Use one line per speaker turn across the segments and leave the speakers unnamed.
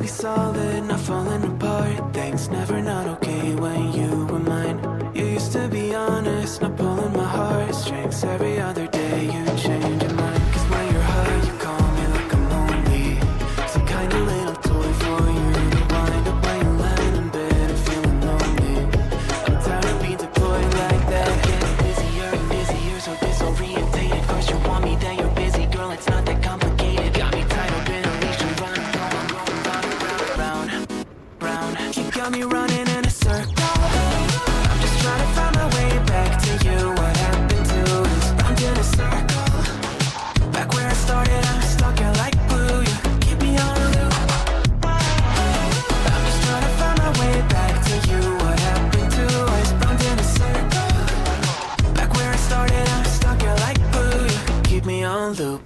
be solid, not falling apart. Things never not okay when you were mine. You used to be honest, not pulling my heartstrings. Every other day you change your mind. Cause when you're high, you call me like I'm lonely. Some kind of little toy for you to wind up when you lying in bed and feeling lonely. I'm tired of being deployed like that. Getting busier and busier, so disorientated. First you want me, then you're busy. Girl, it's not that complicated. Got me tied up in a leash and running, round, round. You got me running in a circle. I'm just trying to find my way back to you. What happened to us? I'm in a circle. Back where I started, I'm stuck in like glue. You keep me on a loop. I'm just trying to find my way back to you. What happened to us? I'm in a circle. Back where I started, I'm stuck in like glue. You keep me on loop.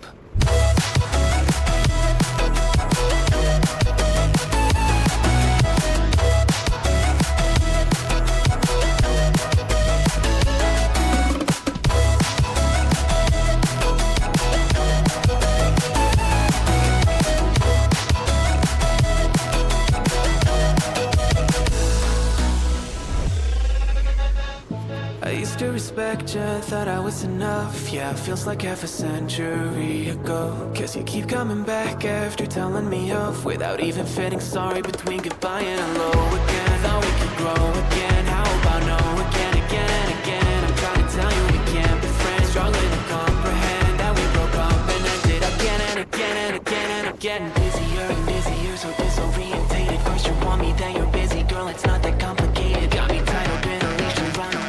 I used to respect you, thought I was enough. Yeah, it feels like half a century ago. Cause you keep coming back after telling me off, without even fitting sorry between goodbye and hello again. Thought we could grow again, how about no again, again and again. I'm trying to tell you we can't be friends, struggling to comprehend that we broke up and ended again and again and again. And I'm getting busier and busier, so disorientated. First you want me, then you're busy. Girl, it's not that complicated. Got me tied up in a leash and running.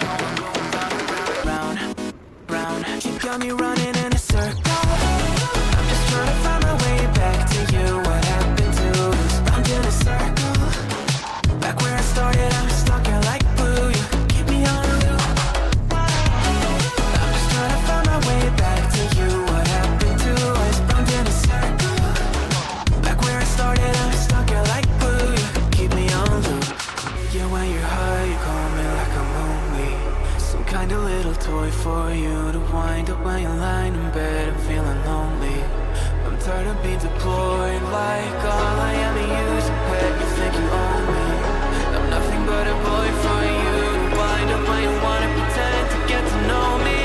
You got me running in a circle. I'm just trying to find my way back to you. What happened to us? I'm in a circle. Back where I started, I'm stuck here like glue. You keep me on a loop. I'm just trying to find my way back to you. What happened to us? I'm in a circle. Back where I started, I'm stuck here like glue. You keep me on loop. Yeah, when you're high, you call me like I'm lonely. Some kind of little toy for you to wind up when you're lying in bed and feeling lonely. I'm tired of being deployed like all I am is a pet. You think you own me? I'm nothing but a boy for you to wind up when you wanna pretend to get to know me.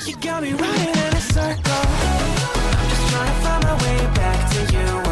You got me running in a circle. I'm just trying to find my way back to you.